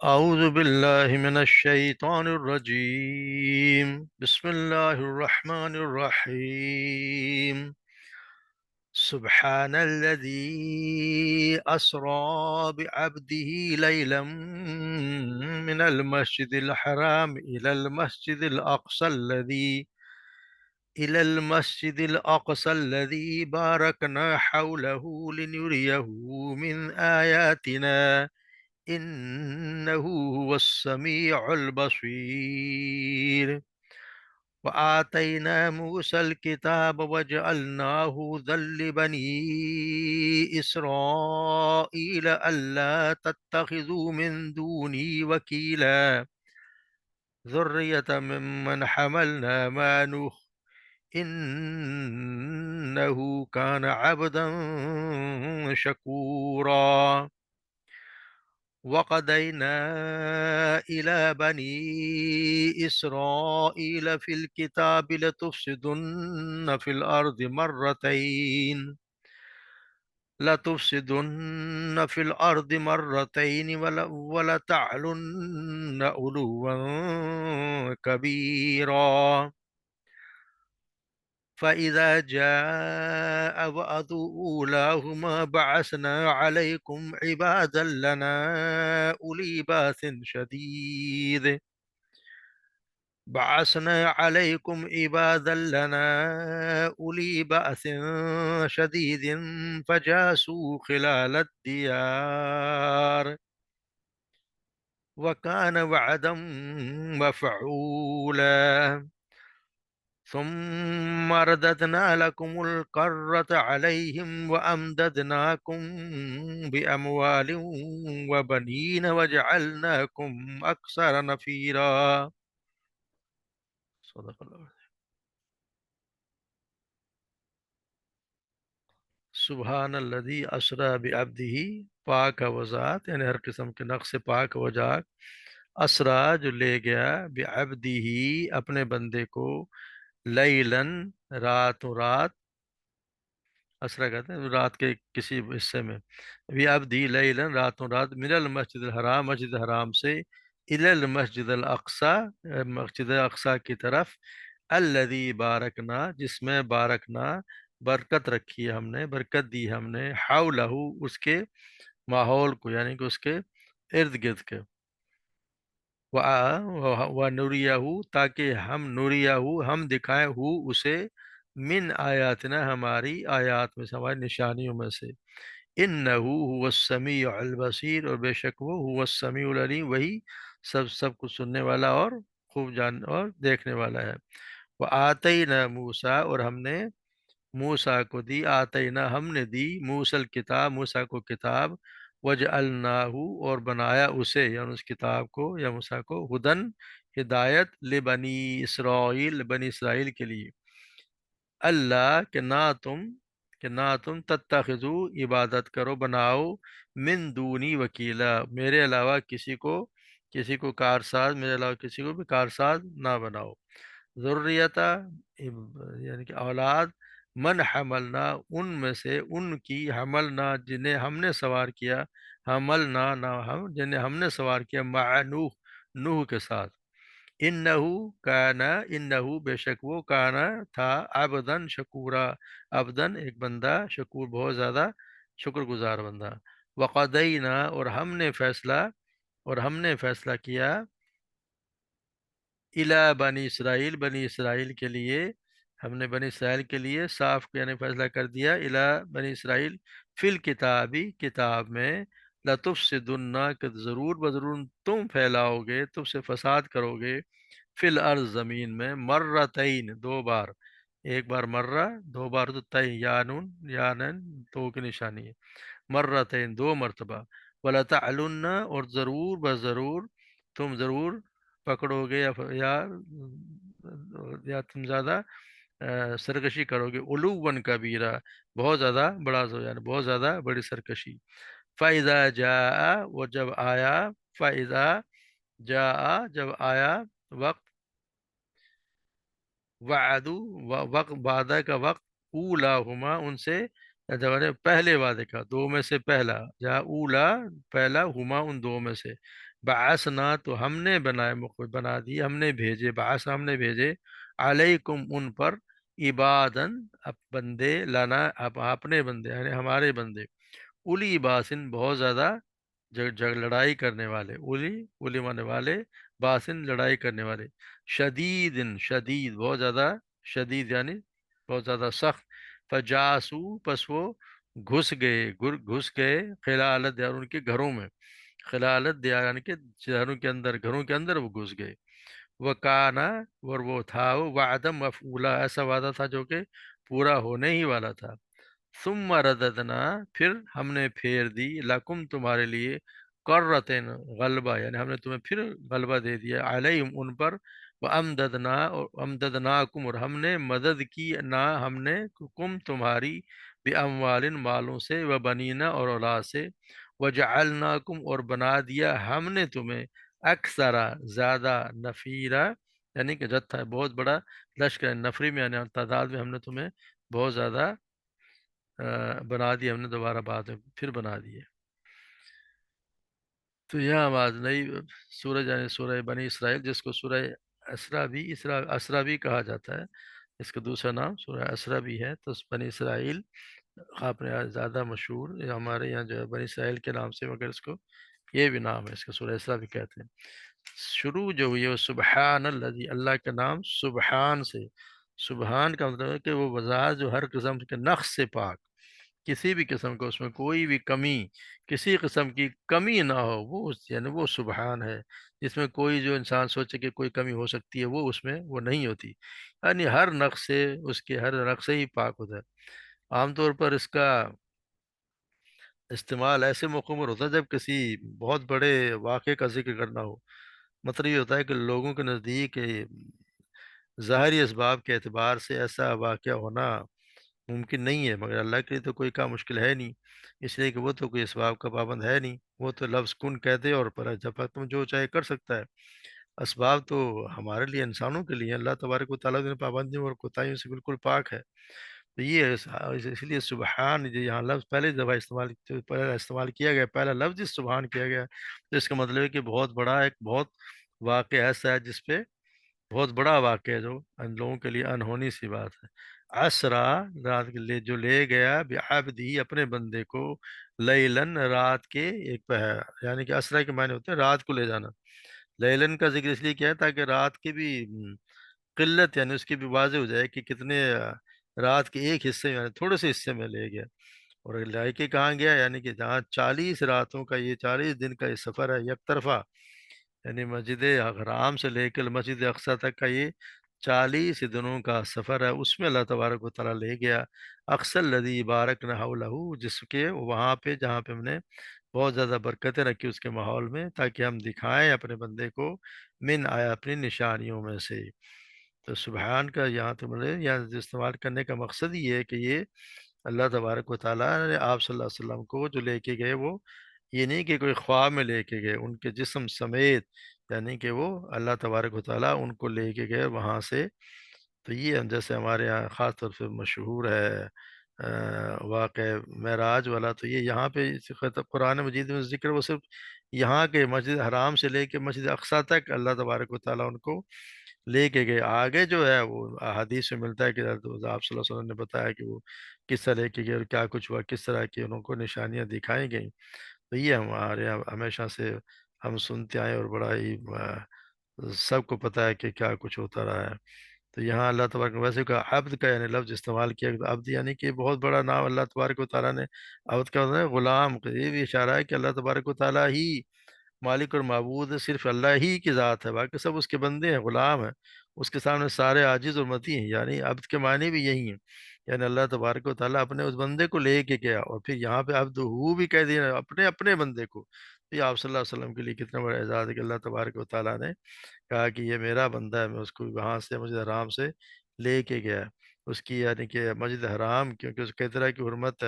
أعوذ بالله من الشيطان الرجيم. بسم الله الرحمن الرحيم. سبحان الذي أسرى بعبده ليلا من المسجد الحرام إلى المسجد الأقصى الذي باركنا حوله لنريه من آياتنا إنه هو السميع البصير. وآتينا موسى الكتاب وجعلناه هدى لبني إسرائيل ألا تتخذوا من دوني وكيلا ذرية ممن حملنا مع نوح إنه كان عبدا شكورا. وقضينا إلى بني إسرائيل في الكتاب لتفسدن في الأرض مرتين ولتعلن علوا كبيرا. فإذا جاء وعد أولاهما بعثنا عليكم عبادا لنا أولي بأس شديد فجاسوا خلال الديار وكان وعدا مفعولا. ثم رددنا لكم الكرة عليهم وأمددناكم بأموال وبنين وجعلناكم أكثر نفيرا. صدق اللہ. سبحان الذی اسریٰ بعبدہ، پاک ہے وہ ذات، یعنی ہر قسم کے نقص سے پاک و جاک، اسریٰ جو لے گیا، بعبدہ اپنے بندے کو، لیلاً راتوں رات، اسرا کہتے ہیں رات کے کسی حصے میں، بعبدہ لیلاً راتوں رات، من المسجد الحرام مسجد حرام سے، الی المسجد الاقصی مسجد اقصی کی طرف، الذی بارکنا جس میں بارکنا برکت رکھی ہے ہم نے، برکت دی ہم نے، حولہ اس کے ماحول کو، یعنی کہ اس کے ارد گرد کے، وَنُرِيَهُ تاکہ ہم نُرِيَهُ ہم دکھائیں ہو اسے، من آیاتنا ہماری آیات میں سے، ہماری نشانیوں میں سے، انہو هو السمیع البصیر اور بے شک وہ هو السمیع العلیم وہی سب کچھ سننے والا اور خوب جان اور دیکھنے والا ہے۔ وآتینا موسیٰ اور ہم نے موسیٰ کو دی، آتینا ہم نے دی موسیٰ الکتاب موسیٰ کو کتاب، وجعلناہ اور بنایا اسے یعنی اس کتاب کو یا موسیٰ کو، ہدن ہدایت، لبنی اسرائیل بنی اسرائیل کے لیے، اللہ کہ نہ تم تتخذو عبادت کرو بناؤ، من دونی وکیلا میرے علاوہ کسی کو کارساز، میرے علاوہ کسی کو بھی کارساز نہ بناؤ، ذریتا یعنی کہ اولاد، من حملنا ان میں سے ان کی، حملنا جنہیں ہم نے سوار کیا، حملنا نہ ہم جنہیں ہم نے سوار کیا، مع نوح نوح کے ساتھ، انہو کانا انہو بے شک وہ کانا تھا، عبدن شکورا عبدن ایک بندہ، شکور بہت زیادہ شکر گزار بندہ، وقدینا اور ہم نے فیصلہ کیا، بنی اسرائیل کے لیے، ہم نے بنی اسرائیل کے لیے صاف یعنی فیصلہ کر دیا، بنی اسرائیل فی الکتابی کتاب میں، لتفسدن کہ ضرور بضرور تم پھیلاؤ گے، تم سے فساد کرو گے، فی الارض زمین میں، مرتین دو بار، ایک بار مرہ، دو بار تو تئی یانون یانن تو کی نشانی ہے، مرتين دو مرتبہ، وَلَتَعْلُنَّ اور ضرور بضرور تم ضرور پکڑو گے یا تم زیادہ سرکشی کرو گے، علوًا کبیرہ بہت زیادہ بڑا یعنی بہت زیادہ بڑی سرکشی، فَإِذَا جَاءَ وہ جب آیا، فَإِذَا جَاءَ جب آیا، وقت، وعدو وقت، وعدہ کا وقت، اولاہما ان سے جب پہلے وعدے کا، دو میں سے پہلا، جہاں اولا پہلا، ہما ان دو میں سے، بعثنا تو ہم نے بنائے، بنا دیے ہم نے بھیجے، بعث ہم نے بھیجے، علیکم ان پر، عبادن اب بندے، لانا اب اپنے بندے یعنی ہمارے بندے، اولی باسن بہت زیادہ لڑائی کرنے والے، اولی، اولی مانے والے، باسن لڑائی کرنے والے، شدید شدید بہت زیادہ، شدید یعنی بہت زیادہ سخت، فجاسو پس وہ گھس گئے، گھس گئے، خلالت دیار ان کے گھروں میں، خلالت دیار یعنی کہ شہروں کے اندر، گھروں کے اندر وہ گھس گئے، وہ کانا، اور وہ تھا وہ وعدم مفعولا، ایسا وعدہ تھا جو کہ پورا ہونے ہی والا تھا، ثم رددنا پھر ہم نے پھیر دی، لکم تمہارے لیے، کرتن غلبہ یعنی ہم نے تمہیں پھر غلبہ دے دیا، علیہم ان پر، وامددنا اور امددناکم اور ہم نے مدد کی نہ ہم نے کم تمہاری، باموال مالوں سے، و بنینا اور اولاد سے، وجعلناکم اور بنا دیا ہم نے تمہیں، اکثر زیادہ، نفیرا یعنی کہ جتھا بہت بڑا لشکر، نفری میں یعنی تعداد میں ہم نے تمہیں بہت زیادہ بنا دی، ہم نے دوبارہ بعد میں پھر بنا دیے۔ تو یہاں آواز نئی سورہ یعنی سورہ بنی اسرائیل، جس کو سورہ اسرا بھی کہا جاتا ہے، اس کا دوسرا نام سورہ اسرا بھی ہے، تو بنی اسرائیل آپ نے زیادہ مشہور ہمارے یہاں جو ہے بنی اسرائیل کے نام سے، مگر اس کو یہ بھی نام ہے، اس کا سورہ اسرا بھی کہتے ہیں۔ شروع جو ہوئی ہے وہ سبحان الذی، اللہ کا نام سبحان سے، سبحان کا مطلب ہے کہ وہ بذات جو ہر قسم کے نقص سے پاک، کسی بھی قسم کا اس میں کوئی بھی کمی، کسی قسم کی کمی نہ ہو، وہ یعنی وہ سبحان ہے، جس میں کوئی جو انسان سوچے کہ کوئی کمی ہو سکتی ہے وہ اس میں وہ نہیں ہوتی، یعنی ہر نقص سے، اس کے ہر نقص سے ہی پاک ہوتا ہے۔ عام طور پر اس کا استعمال ایسے موقعوں پر ہوتا ہے جب کسی بہت بڑے واقعے کا ذکر کرنا ہو، مطلب یہ ہوتا ہے کہ لوگوں کے نزدیک ظاہری اسباب کے اعتبار سے ایسا واقعہ ہونا ممکن نہیں ہے، مگر اللہ کے لیے تو کوئی کام مشکل ہے نہیں، اس لیے کہ وہ تو کوئی اسباب کا پابند ہے نہیں، وہ تو لفظ کن کہہ دے اور پر جب تم جو چاہے کر سکتا ہے، اسباب تو ہمارے لیے، انسانوں کے لیے، اللہ تبارک و تعالیٰ نے پابندیوں اور کوتاہیوں سے بالکل پاک ہے۔ تو یہ ہے اس لیے سبحان جو یہاں لفظ پہلے دفعہ پہلا استعمال کیا گیا، پہلا لفظ اس سبحان کیا گیا، تو اس کا مطلب ہے کہ بہت بڑا ایک بہت واقعہ ایسا ہے جس پہ بہت بڑا واقعہ ہے، جو ان لوگوں کے لیے انہونی سی بات ہے۔ اسرا رات کے لے جو لے گیا، بعبدی اپنے بندے کو، لیلن رات کے ایک پہر، یعنی کہ اسرا کے معنی ہوتے ہیں رات کو لے جانا، لیلن کا ذکر اس لیے کیا ہے تاکہ رات کی بھی قلت یعنی اس کی بھی واضح ہو جائے کہ کتنے رات کے ایک حصے میں یعنی تھوڑے سے حصے میں لے گیا، اور لے کے کہاں گیا، یعنی کہ جہاں 40 راتوں کا، یہ 40 دن کا یہ سفر ہے یک طرفہ، یعنی مسجد حرام سے لے کر مسجد اقصی تک کا یہ 40 دنوں کا سفر ہے، اس میں اللہ تبارک و تعالیٰ لے گیا، اقصی الذی بارکنا حولہ، جس کے وہاں پہ جہاں پہ ہم نے بہت زیادہ برکتیں رکھی اس کے ماحول میں، تاکہ ہم دکھائیں اپنے بندے کو، من آیا اپنی نشانیوں میں سے۔ تو سبحان کا یہاں تو مطلب یہاں استعمال کرنے کا مقصد یہ ہے کہ یہ اللہ تبارک و تعالیٰ نے آپ صلی اللہ علیہ وسلم کو جو لے کے گئے، وہ یہ نہیں کہ کوئی خواب میں لے کے گئے، ان کے جسم سمیت، یعنی کہ وہ اللہ تبارک و تعالیٰ ان کو لے کے گئے وہاں سے۔ تو یہ جیسے ہمارے یہاں خاص طور پہ مشہور ہے واقع معراج والا، تو یہ یہاں پہ قرآن مجید میں ذکر وہ صرف یہاں کے مسجد حرام سے لے کے مسجد اقصی تک اللہ تبارک و تعالیٰ ان کو لے کے گئے، آگے جو ہے وہ حدیث میں ملتا ہے کہ حضرت آپ صلی اللہ علیہ وسلم نے بتایا کہ وہ کس طرح لے کے گئے اور کیا کچھ ہوا، کس طرح کی انہوں کو نشانیاں دکھائی گئیں، تو یہ ہمارے یہاں ہمیشہ سے ہم سنتے آئے، اور بڑا ہی سب کو پتہ ہے کہ کیا کچھ ہوتا رہا ہے۔ تو یہاں اللہ تبارک ویسے کا عبد کا یعنی لفظ استعمال کیا، تو عبد یعنی کہ بہت بڑا نام اللہ تبارک و تعالیٰ نے، عبد کا مطلب ہے غلام کا، یہ بھی اشارہ ہے کہ اللہ تبارک و تعالیٰ ہی مالک اور معبود ہے، صرف اللہ ہی کی ذات ہے، باقی سب اس کے بندے ہیں، غلام ہیں، اس کے سامنے سارے عاجز اور متی ہیں، یعنی عبد کے معنی بھی یہی ہیں، یعنی اللہ تبارک و تعالیٰ اپنے اس بندے کو لے کے گیا، اور پھر یہاں پہ عبد ہو بھی کہہ دیا اپنے اپنے بندے کو، تو یہ آپ صلی اللہ علیہ وسلم کے لیے کتنا بڑا اعزاز ہے کہ اللہ تبارک و تعالیٰ نے کہا کہ یہ میرا بندہ ہے، میں اس کو وہاں سے مسجد حرام سے لے کے گیا، اس کی یعنی کہ مسجد حرام کیونکہ اس کئی طرح کی حرمت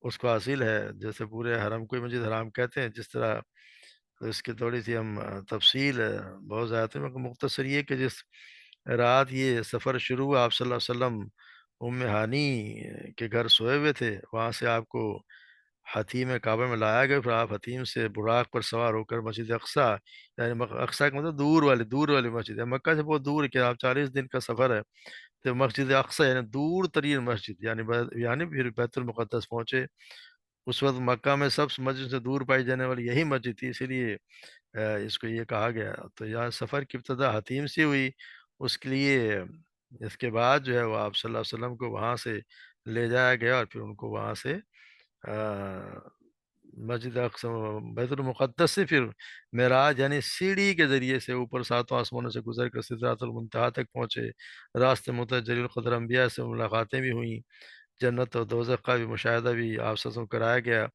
اس کو حاصل ہے، جیسے پورے حرم کو ہی مسجد حرام کہتے ہیں، جس طرح تو اس کی تھوڑی سی ہم تفصیل بہت زیادہ ہے، مگر مختصر یہ کہ جس رات یہ سفر شروع ہوا، آپ صلی اللہ علیہ وسلم ام ہانی کے گھر سوئے ہوئے تھے، وہاں سے آپ کو حتیم کعبہ میں لایا گیا، پھر آپ حتیم سے براق پر سوار ہو کر مسجد اقصیٰ، یعنی اقصیٰ کا مطلب دور والی مسجد ہے، مکہ سے بہت دور ہے کہ آپ 40 دن کا سفر ہے، تو مسجد اقصیٰ یعنی دور ترین مسجد، یعنی پھر بیت المقدس پہنچے۔ اس وقت مکہ میں سب مسجد سے دور پائی جانے والی یہی مسجد تھی، اسی لیے اس کو یہ کہا گیا۔ تو یہاں سفر کی ابتدا حتیم سے ہوئی، اس کے لیے اس کے بعد جو ہے وہ آپ صلی اللہ علیہ وسلم کو وہاں سے لے جایا گیا، اور پھر ان کو وہاں سے آ، مسجد اقصی بیت المقدس سے پھر معراج یعنی سیڑھی کے ذریعے سے اوپر ساتوں آسمانوں سے گزر کر سدرات المنتہا تک پہنچے۔ راستے میں جلیل القدر انبیاء سے ملاقاتیں بھی ہوئیں، جنت اور دوزخ کا بھی مشاہدہ بھی آپ سے کرایا گیا۔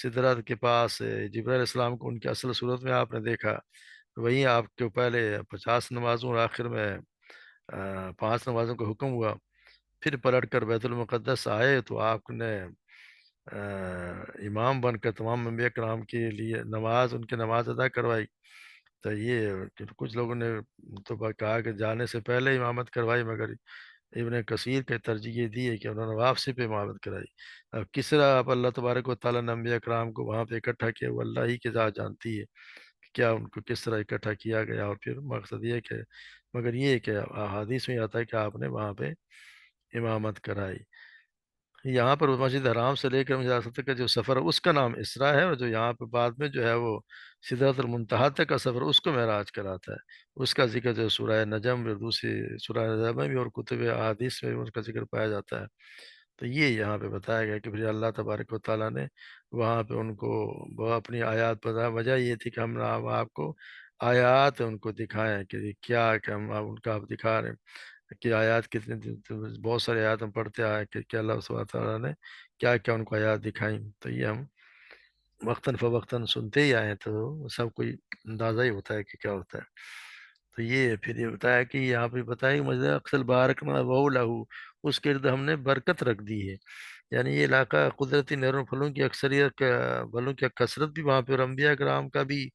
سدرات کے پاس جبرائیل علیہ السلام کو ان کی اصل صورت میں آپ نے دیکھا، وہیں آپ کے پہلے 50 نمازوں اور آخر میں 5 نمازوں کا حکم ہوا۔ پھر پلٹ کر بیت المقدس آئے تو آپ نے امام بن کر تمام انبیاء کرام کے لیے ان کی نماز ادا کروائی۔ تو یہ کہ کچھ لوگوں نے تو کہا کہ جانے سے پہلے امامت کروائی، مگر ابن کثیر کے ترجیح یہ دی ہے کہ انہوں نے واپسی پہ امامت کرائی۔ اب کس طرح آپ اللہ تبارک و تعالیٰ نے انبیاء کرام کو وہاں پہ اکٹھا کیا، وہ اللہ ہی کی ذات جانتی ہے کہ کیا ان کو کس طرح اکٹھا کیا گیا، اور پھر مقصد یہ ہے کہ مگر یہ ہے کہ احادیث میں آتا ہے کہ آپ نے وہاں پہ امامت کرائی۔ یہاں پر مسجد حرام سے لے کر مسجد اقصی تک کا جو سفر ہے اس کا نام اسرا ہے، اور جو یہاں پہ بعد میں جو ہے وہ سدرۃ المنتہا تک کا سفر اس کو معراج کراتا ہے۔ اس کا ذکر جو سورہ نجم اور دوسری سورہ نجم میں بھی اور کتب احادیث میں بھی اس کا ذکر پایا جاتا ہے۔ تو یہ یہاں پہ بتایا گیا کہ پھر اللہ تبارک و تعالیٰ نے وہاں پہ ان کو وہ اپنی آیات بتا، وجہ یہ تھی کہ ہم نے آپ کو آیات ان کو دکھائیں کہ کیا کہ ہم ان کا آپ دکھا رہے ہیں کہ آیات کتنے بہت سارے آیات ہم پڑھتے آئے کہ اللہ سبحانہ تعالیٰ نے کیا کیا ان کو آیات دکھائیں، تو یہ ہم وقتاً فوقتاً سنتے ہی آئے ہیں، تو سب کوئی اندازہ ہی ہوتا ہے کہ کیا ہوتا ہے۔ تو یہ پھر یہ بتایا کہ یہاں پہ بتایا کہ مسجد اقصی بارکنا وہو لہو، اس کے ارد ہم نے برکت رکھ دی ہے، یعنی یہ علاقہ قدرتی نہروں پھلوں کی اکثریت پھلوں کی کثرت بھی وہاں پہ، اور انبیاء کرام کا بھی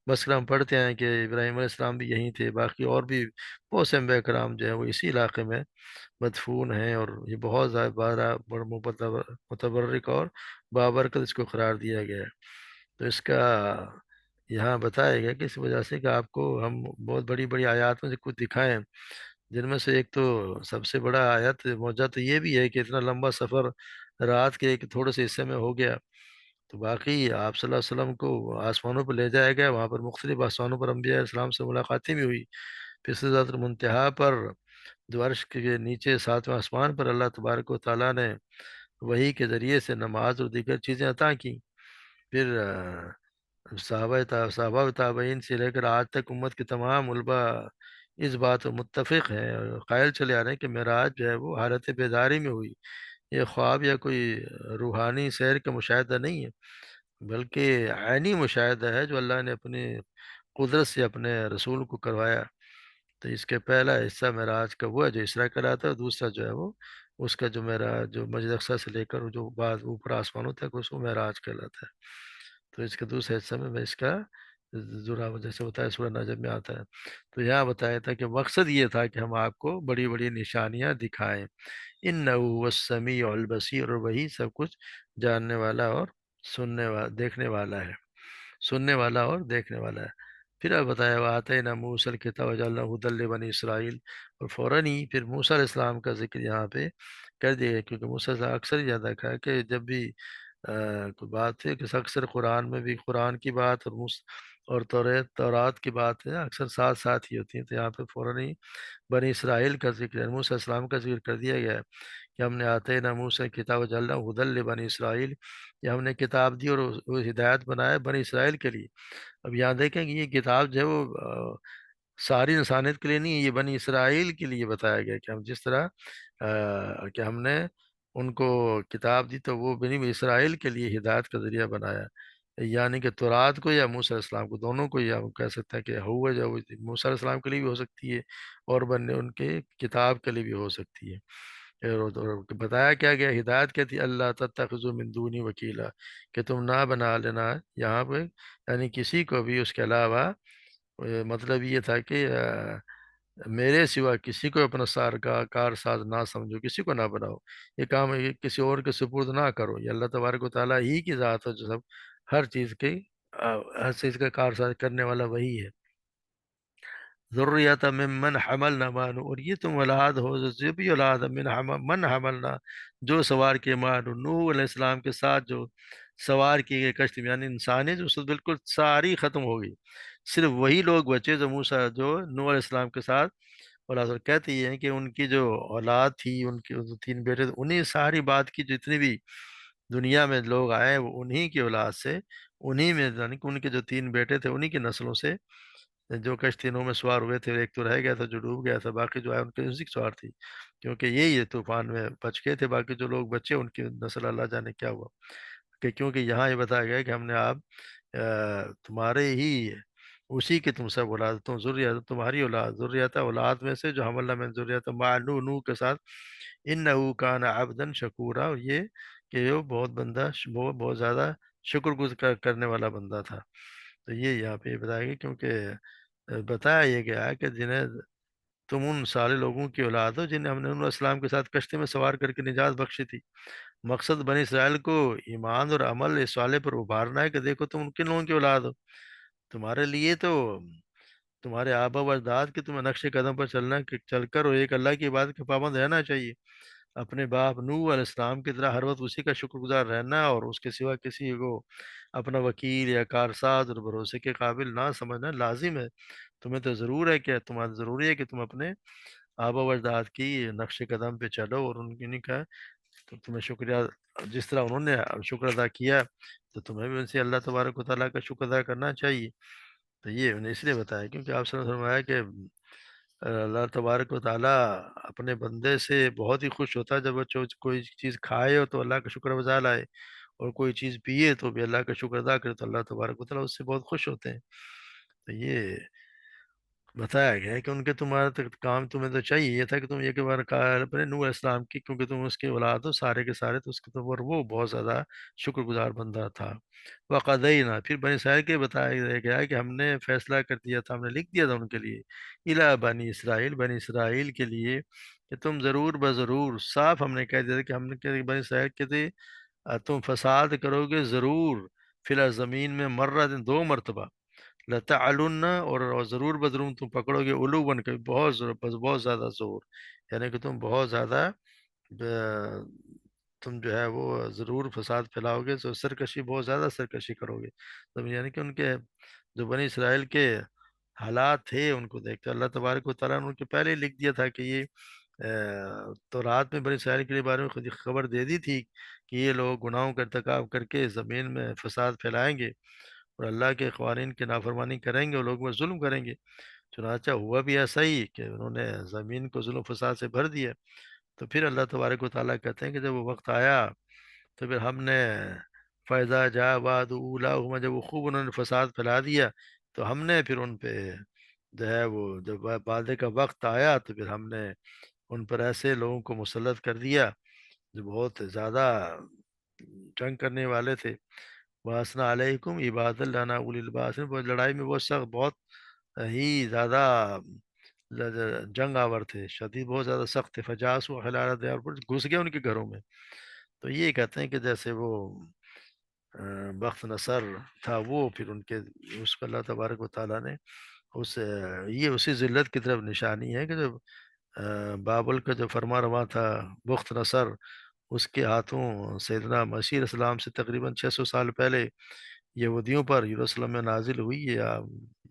مسئلہ ہم پڑھتے ہیں کہ ابراہیم علیہ السلام بھی یہیں تھے، باقی اور بھی بہت سے انبیاء کرام جو ہیں وہ اسی علاقے میں مدفون ہیں، اور یہ بہت زیادہ بڑا متبرک اور بابرکت اس کو قرار دیا گیا ہے۔ تو اس کا یہاں بتایا گیا کہ اس وجہ سے کہ آپ کو ہم بہت بڑی بڑی آیات میں سے کچھ دکھائیں، جن میں سے ایک تو سب سے بڑا آیت موجہ تو یہ بھی ہے کہ اتنا لمبا سفر رات کے ایک تھوڑے سے حصے میں ہو گیا، تو باقی آپ صلی اللہ علیہ وسلم کو آسمانوں پر لے جایا گیا، وہاں پر مختلف آسمانوں پر انبیاء علیہ السلام سے ملاقاتیں بھی ہوئی، پھر سدرۃ المنتہا پر جو عرش کے نیچے 7ویں آسمان پر اللہ تبارک و تعالیٰ نے وحی کے ذریعے سے نماز اور دیگر چیزیں عطا کی۔ پھر صحابہ و تابعین سے لے کر آج تک امت کے تمام علماء اس بات پر متفق ہیں اور قائل چلے آ رہے ہیں کہ معراج جو ہے وہ حالت بیداری میں ہوئی، یہ خواب یا کوئی روحانی سیر کا مشاہدہ نہیں ہے، بلکہ عینی مشاہدہ ہے جو اللہ نے اپنی قدرت سے اپنے رسول کو کروایا۔ تو اس کے پہلا حصہ معراج کا ہوا جو اسراء کراتا ہے، اور دوسرا جو ہے وہ اس کا جو معراج جو مسجد اقصیٰ سے لے کر جو بعد اوپر آسمانوں تک اس کو معراج کہلاتا ہے۔ تو اس کے دوسرے حصہ میں اس کا ذرا جیسے بتایا سورہ نجم میں آتا ہے، تو یہاں بتایا تھا کہ مقصد یہ تھا کہ ہم آپ کو بڑی بڑی نشانیاں دکھائیں، انہ هو السمیع البصیر، اور وہی سب کچھ جاننے والا اور دیکھنے والا ہے، سننے والا اور دیکھنے والا ہے۔ پھر اب بتایا وہ آتے نا موسیٰ الکتاب وجعلنا ھدی لبنی اسرائیل، اور فوراً ہی پھر موسیٰ علیہ السلام کا ذکر یہاں پہ کر دیا گیا، کیونکہ موسیٰ علیہ السلام اکثر یاد رکھا ہے کہ جب بھی کوئی بات ہے کہ اکثر قرآن میں بھی قرآن کی بات اور تورات کی بات ہے اکثر ساتھ ساتھ ہی ہوتی ہیں، تو یہاں پہ فوراً ہی بنی اسرائیل کا ذکر ہے، موسیٰ علیہ السلام کا ذکر کر دیا گیا ہے کہ ہم نے آتے نا موسیٰ کتاب وجعلنا ھدی لبنی اسرائیل، کہ ہم نے کتاب دی اور وہ ہدایت بنایا بنی اسرائیل کے لیے۔ اب یہاں دیکھیں کہ یہ کتاب جو ہے وہ ساری انسانیت کے لیے نہیں ہے، یہ بنی اسرائیل کے لیے بتایا گیا کہ ہم جس طرح کہ ہم نے ان کو کتاب دی تو وہ بنی اسرائیل کے لیے ہدایت کا ذریعہ بنایا، یعنی کہ تورات کو یا موسیٰ علیہ السلام کو دونوں کو، یا ہم کہہ سکتے ہیں کہ ہوا جو موسیٰ علیہ السلام کے لیے بھی ہو سکتی ہے اور بننے ان کے کتاب کے لیے بھی ہو سکتی ہے۔ اور بتایا کیا گیا، ہدایت کیا تھی، اللہ تتخذوا من دونی وکیلا، کہ تم نہ بنا لینا یہاں پہ یعنی کسی کو بھی اس کے علاوہ، مطلب یہ تھا کہ میرے سوا کسی کو اپنا کار ساز نہ سمجھو، کسی کو نہ بناؤ، یہ کام یہ کسی اور کے سپرد نہ کرو، یہ اللہ تبارک و تعالیٰ ہی کی ذات ہے جو سب ہر چیز کی ہر چیز کا کار ساز کرنے والا وہی ہے۔ ذریۃ ممن حملنا مانو، اور یہ تم اولاد ہو جو بھی اولاد ہے من حملنا، جو سوار کیے مانو نوح علیہ السلام کے ساتھ، جو سوار کی گئی کشتی میں، یعنی انسانی جو بالکل ساری ختم ہو گئی، صرف وہی لوگ بچے جو موسیٰ جو نوح علیہ السلام کے ساتھ اولاد، اور کہتے یہ ہیں کہ ان کی جو اولاد تھی، ان کے جو تین بیٹے تھے، انہیں ساری بات کی جتنی بھی دنیا میں لوگ آئے وہ انہی کی اولاد سے، انہی میں یعنی کہ ان کے جو تین بیٹے تھے انہی کی نسلوں سے جو کشتی نو میں سوار ہوئے تھے، ایک تو رہ گیا تھا جو ڈوب گیا تھا، باقی جو ہے ان کے اسی کی سوار تھی، کیونکہ یہ طوفان میں بچ گئے تھے، باقی جو لوگ بچے ان کی نسل اللہ جانے کیا ہوا، کہ کیونکہ یہاں یہ بتایا گیا ہے کہ ہم نے آپ تمہارے ہی اسی کے تم سب اولاد، تم ذریت تمہاری اولاد، ذریت اولاد میں سے جو حملہ میں ذریت مع نوح کے ساتھ، انہ کان عبدا شکورا، اور یہ کہ وہ بہت بندہ وہ بہت زیادہ شکر گزار کرنے والا بندہ تھا۔ تو یہ یہاں پہ بتایا گیا، کیونکہ بتایا یہ گیا ہے کہ جنہیں تم ان سارے لوگوں کی اولاد ہو جنہیں ہم نے انہوں السلام کے ساتھ کشتی میں سوار کر کے نجات بخشی تھی۔ مقصد بنی اسرائیل کو ایمان اور عمل صالح پر ابھارنا ہے کہ دیکھو تم کن لوگوں کی اولاد ہو، تمہارے لیے تو تمہارے آبا و اجداد کے تمہیں نقش قدم پر چلنا چل کر اور ایک اللہ کی عبادت کے پابند رہنا چاہیے، اپنے باپ نوح علیہ السلام کی طرح ہر وقت اسی کا شکر گزار رہنا، اور اس کے سوا کسی کو اپنا وکیل یا کارساز اور بھروسے کے قابل نہ سمجھنا لازم ہے۔ تمہیں تو ضرور ہے کہ تمہارا ضروری ہے کہ تم اپنے آبا و اجداد کی نقش قدم پہ چلو، اور ان کی کا تو تمہیں شکریہ، جس طرح انہوں نے شکر ادا کیا تو تمہیں بھی ان سے اللہ تبارک و تعالیٰ کا شکر ادا کرنا چاہیے۔ تو یہ انہیں اس لیے بتایا کیونکہ آپ صلی اللہ علیہ وسلم فرمایا کہ اللہ تبارک و تعالیٰ اپنے بندے سے بہت ہی خوش ہوتا ہے جب وہ کوئی چیز کھائے ہو تو اللہ کا شکر بجا لائے، اور کوئی چیز پیے تو بھی اللہ کا شکر ادا کرے، تو اللہ تبارک و تعالیٰ اس سے بہت خوش ہوتے ہیں۔ تو یہ بتایا گیا ہے کہ ان کے تمہارا کام تمہیں تو چاہیے یہ تھا کہ تم ایک بار کہا اپنے نوح علیہ السلام کی، کیونکہ تم اس کے اولاد ہو سارے کے سارے، تو اس کے تو وہ بہت زیادہ شکر گزار بندہ تھا۔ وقضینا، پھر بنی اسرائیل کے بتایا گیا ہے کہ ہم نے فیصلہ کر دیا تھا، ہم نے لکھ دیا تھا ان کے لیے، الا بنی اسرائیل، بنی اسرائیل کے لیے، کہ تم ضرور بضرور، صاف ہم نے کہہ دیا تھا کہ ہم نے کہ بنی اسرائیل کے تھے تم فساد کرو گے ضرور، فی الارض زمین میں مرہ دو مرتبہ، لتعلن، اور ضرور بدرون تم پکڑو گے، علوباً کہ بہت زور، بس بہت زیادہ زور، یعنی کہ تم بہت زیادہ تم جو ہے وہ ضرور فساد پھیلاؤ گے، تو سرکشی بہت زیادہ سرکشی کرو گے، تو یعنی کہ ان کے جو بنی اسرائیل کے حالات تھے ان کو دیکھ کر اللہ تبارک و تعالیٰ نے ان کے پہلے ہی لکھ دیا تھا کہ یہ تورات میں بنی اسرائیل کے بارے میں خود ہی خبر دے دی تھی کہ یہ لوگ گناہوں کا ارتکاب کر کے زمین میں فساد پھیلائیں گے، اور اللہ کے قوانین کی نافرمانی کریں گے، اور لوگوں میں ظلم کریں گے۔ چنانچہ ہوا بھی ایسا ہی کہ انہوں نے زمین کو ظلم و فساد سے بھر دیا۔ تو پھر اللہ تبارک و تعالیٰ کہتے ہیں کہ جب وہ وقت آیا تو پھر ہم نے فیضا جا وعد اولاہما، جب وہ خوب انہوں نے فساد پھیلا دیا تو ہم نے پھر ان پہ جو ہے وہ جب وعدے کا وقت آیا تو پھر ہم نے ان پر ایسے لوگوں کو مسلط کر دیا جو بہت زیادہ جنگ کرنے والے تھے۔ واسنا علیکم عباد اللہ اولی الباس، وہ لڑائی میں وہ سخت بہت ہی زیادہ جنگ آور تھے، شدید بہت زیادہ سخت تھے، فجاس و خلال دیار پر گھس گئے ان کے گھروں میں۔ تو یہ کہتے ہیں کہ جیسے وہ بخت نصر تھا، وہ پھر ان کے اس کو اللہ تبارک و تعالیٰ نے اس یہ اسی ذلت کی طرف نشانی ہے کہ جب بابل کا جو فرما روا تھا بخت نصر، اس کے ہاتھوں سیدنا مسیح علیہ السلام سے تقریباً 600 سال پہلے یہودیوں پر یروشلم میں نازل ہوئی یا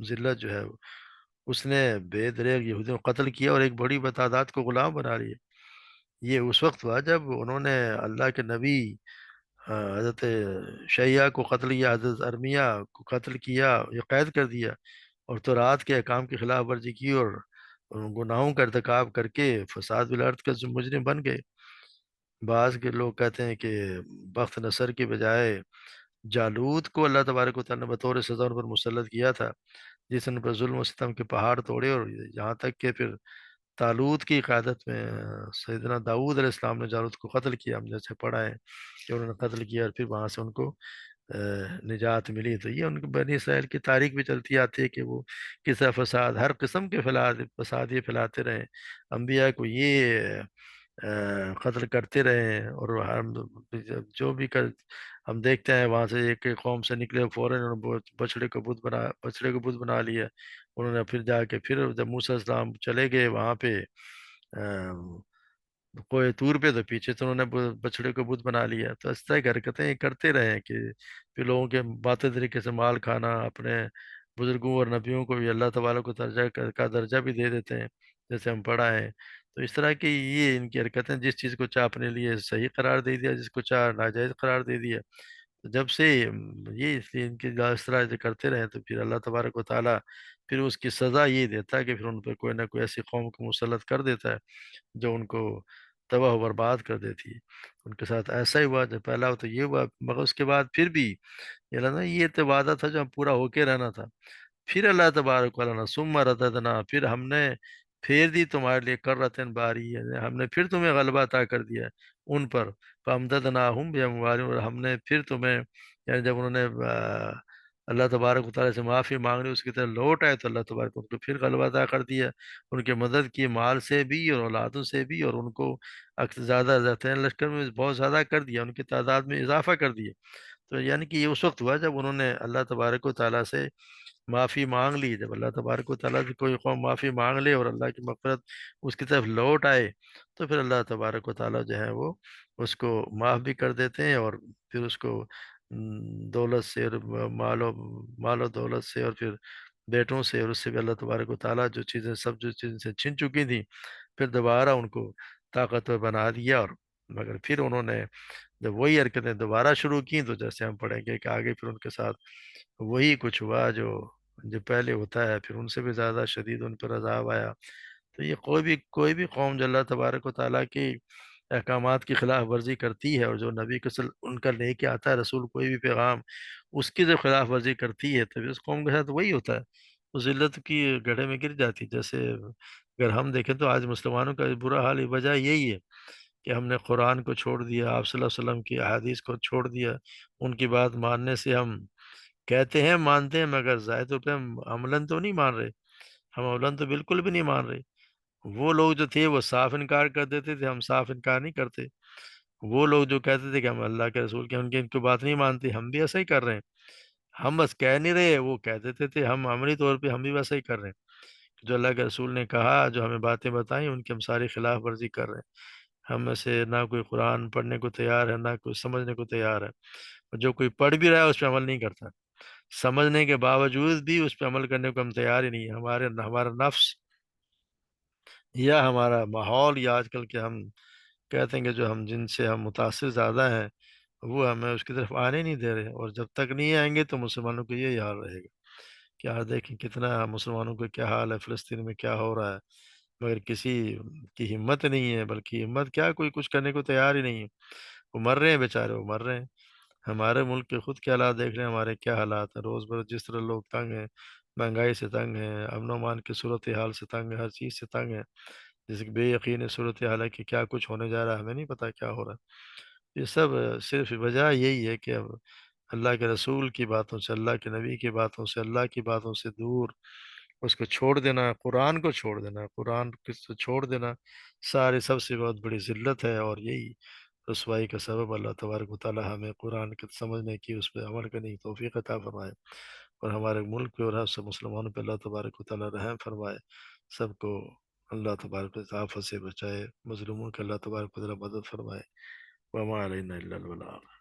ذلت جو ہے، اس نے بے دریغ یہودیوں کو قتل کیا اور ایک بڑی تعداد کو غلام بنا لیا۔ یہ اس وقت ہوا جب انہوں نے اللہ کے نبی حضرت شیعہ کو قتل کیا، حضرت ارمیہ کو قتل کیا یا قید کر دیا، اور تو رات کے احکام کی خلاف ورزی کی، اور گناہوں کا ارتکاب کر کے فساد بالارض کا مجرم بن گئے۔ بعض کے لوگ کہتے ہیں کہ بخت نصر کے بجائے جالوت کو اللہ تبارک و تعالیٰ نے بطور سزا ان پر مسلط کیا تھا، جس نے ان پر ظلم و ستم کے پہاڑ توڑے، اور یہاں تک کہ پھر طالوت کی قیادت میں سیدنا داؤد علیہ السلام نے جالوت کو قتل کیا، ہم جیسے پڑھا ہے کہ انہوں نے قتل کیا، اور پھر وہاں سے ان کو نجات ملی، تو یہ ان کے بنی اسرائیل کی تاریخ بھی چلتی آتی ہے کہ وہ کس طرح فساد، ہر قسم کے فساد یہ پھیلاتے رہے، انبیاء کو یہ قتل کرتے رہے ہیں، اور ہم جو بھی ہم دیکھتے ہیں وہاں سے ایک ایک قوم سے نکلے فوراً انہوں نے بچڑے کو بت بنا لیا، انہوں نے پھر جا کے پھر جب موسیٰ علیہ السلام چلے گئے وہاں پہ کوئی طور پہ، تو پیچھے تو انہوں نے بچڑے کو بت بنا لیا، تو اس طرح کی حرکتیں یہ کرتے رہے ہیں کہ پھر لوگوں کے باطل طریقے سے مال کھانا، اپنے بزرگوں اور نبیوں کو بھی اللہ تعالیٰ کو درجہ کا درجہ بھی دے دیتے ہیں، جیسے ہم پڑھا ہے، تو اس طرح کی یہ ان کی حرکتیں، جس چیز کو چاہ اپنے لیے صحیح قرار دے دیا، جس کو چاہ ناجائز قرار دے دیا، تو جب سے یہ اس لیے ان کی اس طرح سے کرتے رہے، تو پھر اللہ تبارک و تعالیٰ پھر اس کی سزا یہ دیتا ہے کہ پھر ان پہ کوئی نہ کوئی ایسی قوم کو مسلط کر دیتا ہے جو ان کو تباہ و برباد کر دیتی ہے۔ ان کے ساتھ ایسا ہی ہوا، جب پہلا ہو تو یہ ہوا، مگر اس کے بعد پھر بھی یہ لگا یہ تو وعدہ تھا جو ہم پورا ہو کے رہنا تھا، پھر اللہ تبارک و تعالیٰ ثم رددنا، پھر ہم نے پھیر دی تمہارے لیے کرتن باری، یعنی ہم نے پھر تمہیں غلبہ عطا کر دیا ان پر، فامددناہم باموال، اور ہم نے پھر تمہیں، یعنی جب انہوں نے اللہ تبارک و تعالیٰ سے معافی مانگ لی، اس کی طرح لوٹ آئے، تو اللہ تبارک ان کو پھر غلبہ عطا کر دیا، ان کی مدد کی مال سے بھی اور اولادوں سے بھی، اور ان کو زیادہ زیادہ لشکر میں بہت زیادہ کر دیا، ان کی تعداد میں اضافہ کر دیا، تو یعنی کہ یہ اس وقت ہوا جب انہوں نے اللہ تبارک و تعالیٰ سے معافی مانگ لی، جب اللہ تبارک و تعالیٰ سے کوئی قوم معافی مانگ لے اور اللہ کی مغفرت اس کی طرف لوٹ آئے، تو پھر اللہ تبارک و تعالیٰ جو ہے وہ اس کو معاف بھی کر دیتے ہیں، اور پھر اس کو دولت سے اور مال و دولت سے اور پھر بیٹوں سے اور اس سے بھی اللہ تبارک و تعالیٰ جو چیزیں سب جو چیزیں سے چھن چکی تھیں، پھر دوبارہ ان کو طاقتور بنا دیا، اور مگر پھر انہوں نے جب وہی حرکتیں دوبارہ شروع کی، تو جیسے ہم پڑھیں گے کہ آگے پھر ان کے ساتھ وہی کچھ ہوا جو جو پہلے ہوتا ہے، پھر ان سے بھی زیادہ شدید ان پر عذاب آیا، تو یہ کوئی بھی قوم جو اللہ تبارک و تعالیٰ کی احکامات کی خلاف ورزی کرتی ہے، اور جو نبی کے ان کا لے کے آتا ہے رسول کوئی بھی پیغام، اس کی جو خلاف ورزی کرتی ہے، تو اس قوم کے ساتھ وہی ہوتا ہے، وہ ذلت کی گڑھے میں گر جاتی ہے۔ جیسے اگر ہم دیکھیں تو آج مسلمانوں کا برا حال وجہ یہی ہے کہ ہم نے قرآن کو چھوڑ دیا، آپ صلی اللہ علیہ وسلم کی احادیث کو چھوڑ دیا، ان کی بات ماننے سے ہم کہتے ہیں مانتے ہیں، مگر ظاہر پہ ہم عملاً تو نہیں مان رہے، ہم عملاً تو بالکل بھی نہیں مان رہے۔ وہ لوگ جو تھے وہ صاف انکار کر دیتے تھے، ہم صاف انکار نہیں کرتے۔ وہ لوگ جو کہتے تھے کہ ہم اللہ کے رسول کے ان کی بات نہیں مانتے، ہم بھی ایسا ہی کر رہے ہیں، ہم بس کہہ نہیں رہے، وہ کہہ دیتے تھے، ہم عملی طور پہ ہم بھی ویسا ہی کر رہے ہیں، جو اللہ کے رسول نے کہا، جو ہمیں باتیں بتائیں، ان کی ہم ساری خلاف ورزی کر رہے ہیں۔ ہم میں سے نہ کوئی قرآن پڑھنے کو تیار ہے، نہ کوئی سمجھنے کو تیار ہے، اور جو کوئی پڑھ بھی رہا ہے اس پہ عمل نہیں کرتا، سمجھنے کے باوجود بھی اس پہ عمل کرنے کو ہم تیار ہی نہیں ہیں۔ ہمارا نفس یا ہمارا ماحول، یا آج کل کے ہم کہتے ہیں کہ جو ہم جن سے ہم متاثر زیادہ ہیں، وہ ہمیں اس کی طرف آنے نہیں دے رہے، اور جب تک نہیں آئیں گے تو مسلمانوں کو یہی حال رہے گا کہ آج دیکھیں کتنا مسلمانوں کو کیا حال ہے، فلسطین میں کیا ہو رہا ہے، مگر کسی کی ہمت نہیں ہے، بلکہ ہمت کیا، کوئی کچھ کرنے کو تیار ہی نہیں ہے، وہ مر رہے ہیں بیچارے، وہ مر رہے ہیں۔ ہمارے ملک کے خود کے حالات دیکھ رہے ہیں، ہمارے کیا حالات ہیں، روز بروز جس طرح لوگ تنگ ہیں، مہنگائی سے تنگ ہیں، امن و امان کی صورتحال سے تنگ ہے، ہر چیز سے تنگ ہے، جیسے کہ بے یقین صورتحال ہے کہ کیا کچھ ہونے جا رہا ہے، ہمیں نہیں پتا کیا ہو رہا ہے۔ یہ سب صرف وجہ یہی ہے کہ اب اللہ کے رسول کی باتوں سے، اللہ کے نبی کی باتوں سے، اللہ کی باتوں سے دور، اس کو چھوڑ دینا، قرآن کو چھوڑ دینا، قرآن کو چھوڑ دینا ساری سب سے بہت بڑی ذلت ہے، اور یہی رسوائی کا سبب۔ اللہ تبارک و تعالی ہمیں قرآن کے سمجھنے کی، اس پہ عمل کرنے کی توفیق عطا فرمائے، اور ہمارے ملک پہ اور ہر سب مسلمانوں پہ اللہ تبارک و تعالی رحم فرمائے، سب کو اللہ تبارک و تعالی آفت سے بچائے، مظلوموں کے اللہ تبارک و تعالی مدد فرمائے۔ وما علینا الا البلاغ۔